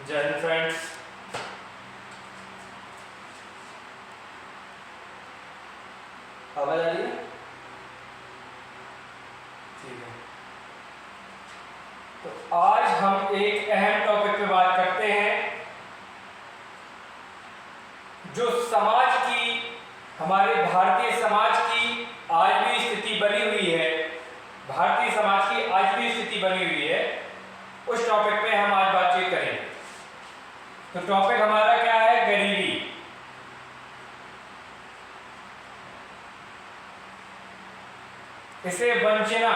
जय हिंद फ्रेंड्स। आवाज आ रही है? ठीक है। तो आज हम एक अहम टॉपिक पे बात करते हैं जो समाज की, हमारे भारतीय समाज की आज भी स्थिति बनी हुई है। भारतीय समाज की आज भी स्थिति बनी हुई है, उस टॉपिक पे हम आज बातचीत करेंगे। तो टॉपिक हमारा क्या है? गरीबी। इसे वंचना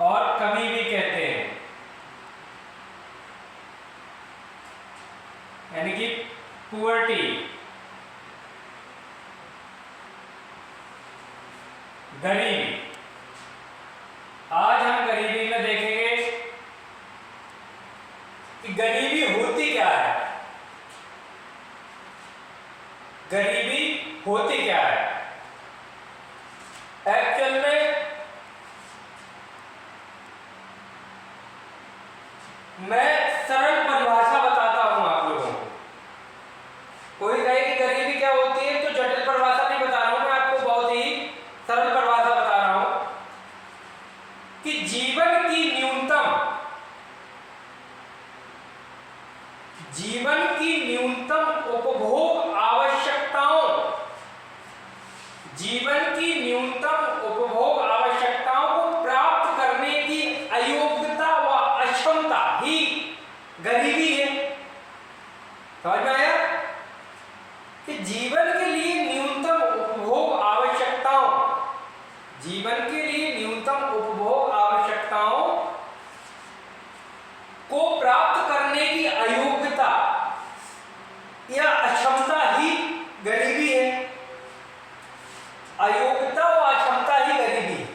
और कमी भी कहते हैं, यानी कि पुअर्टी। गरीबी, आज हम गरीबी में देखेंगे कि गरीबी होती क्या है। गरीबी होती क्या है? एक्चुअल में मैं सरल परिभाषा बताता हूं आप लोगों को। कोई कहे कि गरीबी क्या होती है, तो जटिल परिभाषा नहीं बता रहा हूं, मैं आपको बहुत ही सरल परिभाषा बता रहा हूं कि जीवन की न्यूनतम उपभोग आवश्यकताओं, जीवन की न्यूनतम उपभोग आवश्यकताओं को प्राप्त करने की अयोग्यता व अक्षमता ही गरीबी है। समझ में आया? कि जीवन के लिए न्यूनतम उपभोग आवश्यकताओं, जीवन के लिए न्यूनतम उपभोग आवश्यकताओं को प्राप्त करने की अयोग्यता या अक्षमता ही गरीबी है। अयोग्यता व अक्षमता ही गरीबी है।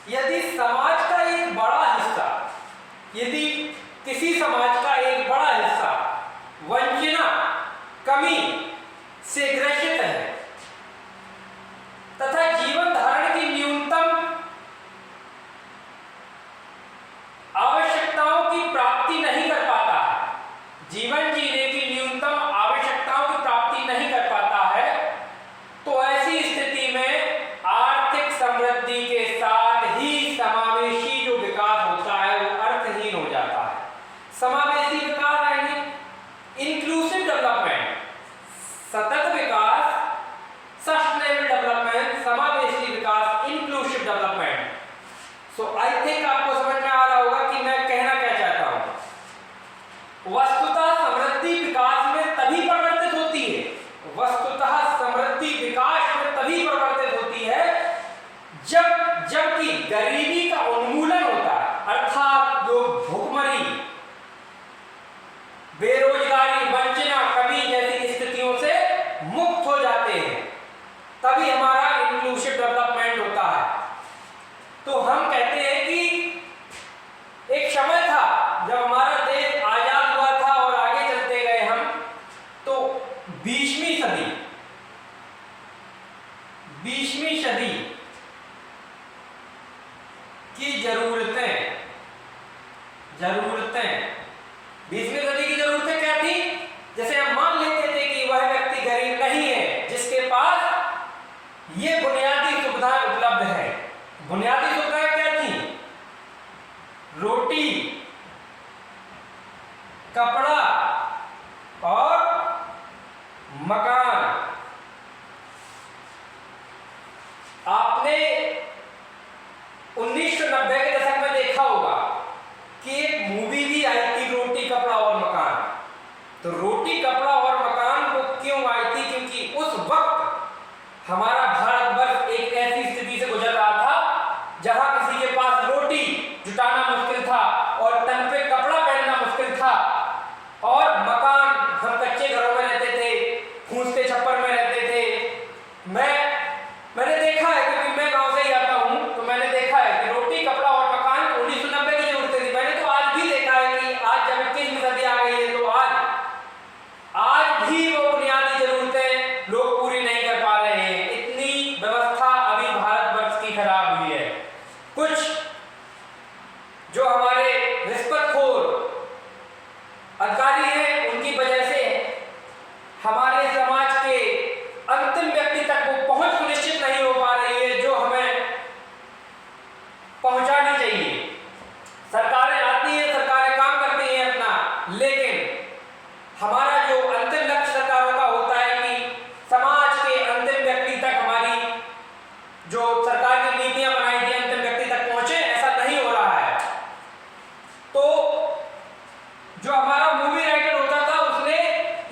यदि समाज का एक बड़ा हिस्सा, यदि किसी समाज का एक बड़ा हिस्सा वंचना, कमी से ग्रसित है तथा जीवन धारण की न्यूनतम आवश्यकताओं की प्राप्ति नहीं कर पाता है, जीवन जीने की न्यूनतम आवश्यकताओं की प्राप्ति नहीं कर पाता है, तो ऐसी स्थिति में आर्थिक समृद्धि के साथ ही समावेशी जो विकास होता है वो अर्थहीन हो जाता है। समावेशी विकास यानी इंक्लूसिव डेवलपमेंट, सतत विकास, सस्टेनेबल डेवलपमेंट, समावेशी विकास, inclusive development. So I think आपको समझ में आ रहा होगा कि मैं कहना क्या चाहता हूं। वस्तुतः समृद्धि विकास में तभी परिवर्तित होती है, वस्तुतः समृद्धि विकास में तभी परिवर्तित होती है जबकि गरीबी का उन्मूलन होता है, अर्थात जो भुखमरी, बेरोजगारी, वंचना, कमी जैसी स्थितियों से मुक्त हो जाते हैं, तभी हमारा इंक्लूसिव डेवलपमेंट होता है। तो हम कहते हैं कि एक समय था जब हमारा देश आजाद हुआ था और आगे चलते गए हम, तो 20वीं सदी की जरूरतें 20वीं सदी की जरूरतें क्या थी? जैसे हम मान लेते थे कि वह व्यक्ति गरीब नहीं है जिसके पास ये बुनियादी सुविधाएं उपलब्ध है। बुनियादी सुविधाएं क्या थी? रोटी, कपड़ा और मकान। आपने 1990 के दशक में देखा होगा कि एक मूवी भी आई थी, रोटी, कपड़ा और मकान। तो रोटी, कपड़ा और मकान वो क्यों आई थी? क्योंकि उस वक्त हमारा भारतवर्ष एक ऐसी स्थिति से गुजर रहा था जहां किसी के पास रोटी जुटाना मुश्किल था और तन पे कपड़ा पहनना मुश्किल था, और मकान, हम कच्चे घरों में रहते थे, फूसते छप्पर में रहते थे। मैंने देखा है, क्योंकि मैं गांव से ही आता हूं, तो मैंने देखा है कि रोटी, कपड़ा और मकान 1990 की जरूरतें थी। मैंने तो आज भी देखा है कि आज जब 21वीं सदी आ गई है, तो आज भी वो बुनियादी जरूरतें लोग पूरी नहीं कर पा रहे हैं। इतनी जो हमारा मूवी राइटर होता था उसने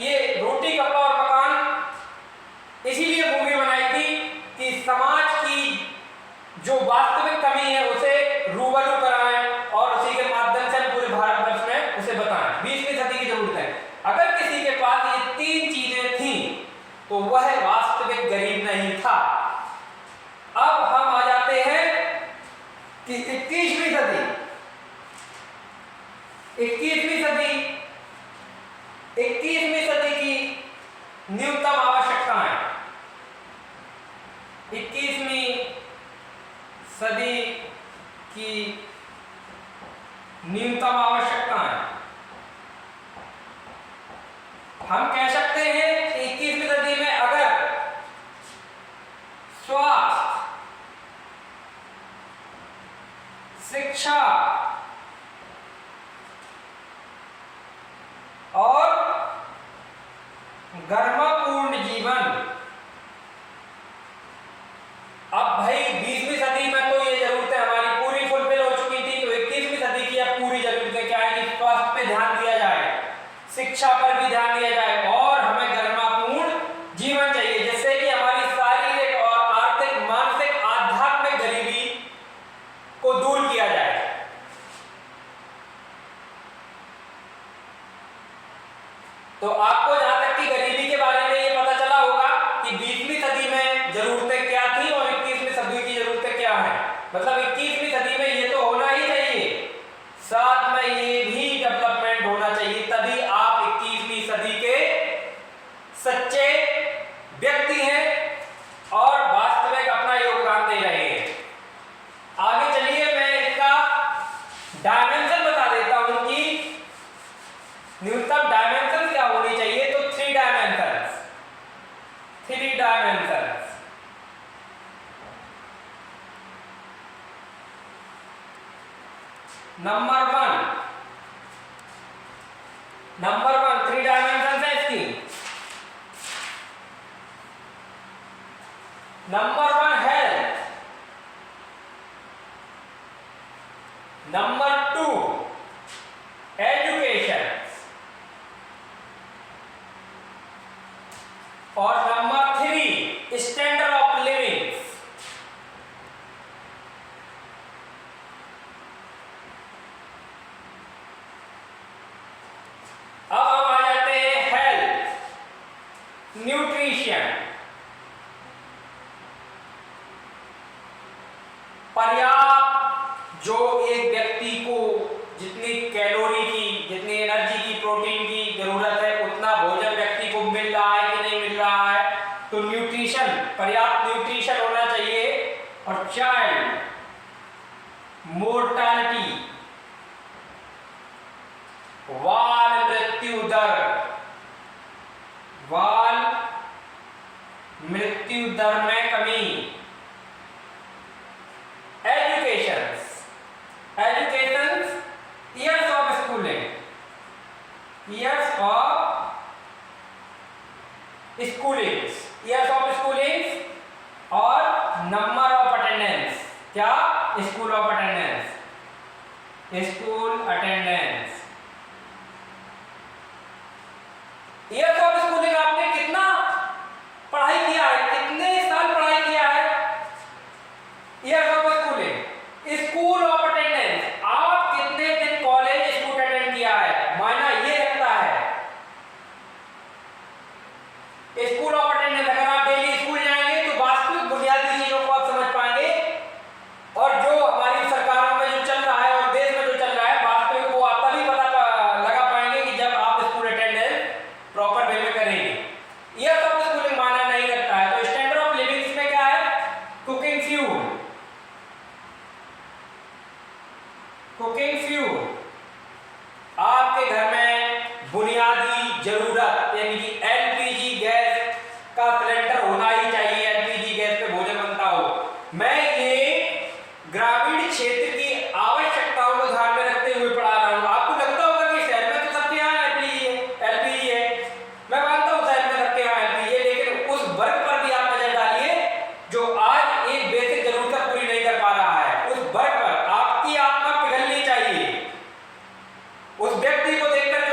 ये रोटी कपड़ा और मकान इसीलिए मूवी बनाई थी कि समाज की जो वास्तविक कमी है उसे रूबरू कराएं और उसी के माध्यम से पूरे भारतवर्ष में उसे बताएं। 20वीं सदी की जरूरत है। अगर किसी के पास ये 3 चीजें थी तो वह वास्तविक गरीब नहीं था। अब हम आ जाते हैं कि 21वीं सदी 21वीं सदी की न्यूनतम आवश्यकताएं। 21वीं सदी की न्यूनतम आवश्यकताएं हम कह सकते हैं कि 21वीं सदी में अगर स्वास्थ्य, शिक्षा और गर्मपूर्ण जीवन, अब भाई 20वीं सदी में तो ये जरूरतें हमारी पूरी फुलफिल हो चुकी थी, तो 21वीं सदी की अब पूरी जरूरतें क्या है कि स्वास्थ्य पे ध्यान दिया जाए, शिक्षा पर भी ध्यान दिया जाए और हमें गर्मपूर्ण जीवन चाहिए, जिससे कि हमारी शारीरिक और आर्थिक, मानसिक, आध्यात्मिक गरीबी को दूर किया जाए। तो आपको जहां तक कि गरीबी के बारे में ये पता चला होगा कि 20वीं सदी में जरूरतें क्या थी और 21वीं सदी की जरूरतें क्या है। मतलब 21वीं सदी में ये तो होना ही चाहिए, साथ में ये भी डेवलपमेंट होना चाहिए, तभी आप 21वीं सदी के सच्चे व्यक्ति हैं और वास्तविक अपना योगदान दे रहे हैं। आगे चलिए मैं इसका डायमेंशन बता देता हूं कि न्यूनतम डायमेंशन क्या होनी चाहिए। तो 3 डायमेंशंस। नंबर वन 3 डायमेंशंस है इसकी। नंबर 1 हेल्थ, नंबर 2 एजुकेशन और नंबर 3 स्टैंडर्ड ऑफ लिविंग। अब हम आ जाते हैं हेल्थ, न्यूट्रिशन, पर्याप्त, जो एक व्यक्ति को जितनी कैलोरी की, जितनी एनर्जी की, प्रोटीन की जरूरत है उतना भोजन व्यक्ति को मिल रहा है कि नहीं मिल रहा है। तो न्यूट्रिशन, पर्याप्त न्यूट्रिशन होना चाहिए। और चाइल्ड मोर्टालिटी, बाल मृत्यु दर में कमी। एजुकेशन, years of schooling, और नंबर ऑफ अटेंडेंस। क्या? School of attendance, years of schooling. आपने कितना पढ़ाई किया है, कितने साल पढ़ाई किया है? Years of schooling. School of attendance, आप कितने दिन कॉलेज स्कूल अटेंड किया है, मायना ये रखता है। स्कूल ऑफ अटेंडेंस, अगर आप डेली स्कूल जाएंगे तो वास्तविक बुनियादी चीजों को आप समझ पाएंगे और जो हमारी सरकारों में जो चल रहा है और देश में जो चल रहा है वास्तविक वो आप तभी पता लगा पाएंगे कि जब आप स्कूल अटेंडेंस प्रॉपर वे में करेंगे। ईयर्स ऑफ स्कूलिंग माना नहीं रखता है। तो स्टैंडर्ड ऑफ लिविंग में क्या है? कुकिंग फ्यूल, आपके घर में बुनियादी जरूरत यानी कि एलपीजी गैस का सिलेंडर होना ही चाहिए। एलपीजी गैस पे भोजन बनता हो। मैं ये ग्रामीण क्षेत्र की आवश्यकताओं को ध्यान में रखते हुए पढ़ा रहा हूं। आपको लगता होगा कि शहर में तो सबके यहाँ एलपीजी है, मैं मानता हूं शहर में सबके यहाँ एलपीजी है, लेकिन उस वर्ग पर भी आप नजर डालिए जो आज एक बेसिक जरूरत पूरी नहीं कर पा रहा है। उस वर्ग पर आपकी आत्मा पिघलनी चाहिए। उस व्यक्ति को देखकर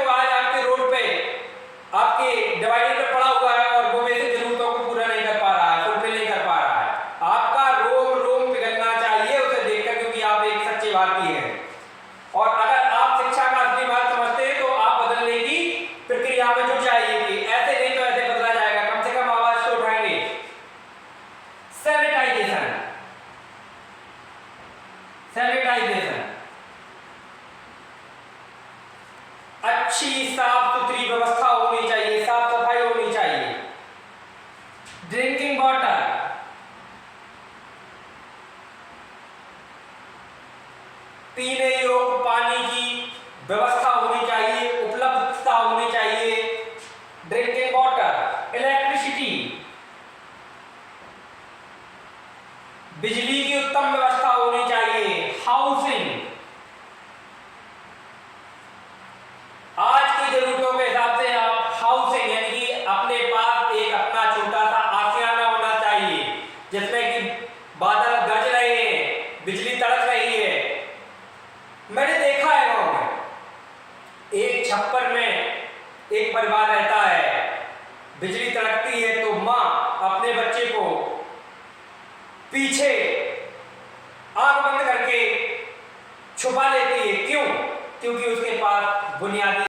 अच्छी साफ सुथरी व्यवस्था होनी चाहिए, साफ सफाई होनी चाहिए। ड्रिंकिंग वाटर, पीने योग्य पानी की व्यवस्था होनी चाहिए, उपलब्धता होनी चाहिए। ड्रिंकिंग वाटर, इलेक्ट्रिसिटी, बिजली की उत्तम व्यवस्था होनी चाहिए। हाउसिंग, आज की जरूरतों के हिसाब से आप हाउसिंग यानी कि अपने पास एक अपना छोटा सा आशियाना होना चाहिए जिसमें कि बादल गरज रहे हैं, बिजली तड़क रही है। मैंने देखा है गांव में एक छप्पर में एक परिवार रहता है, बिजली तड़कती है तो माँ अपने बच्चे को पीछे आंख बंद करके छुपा लेती है। क्यों? क्योंकि उसके पास बुनियादी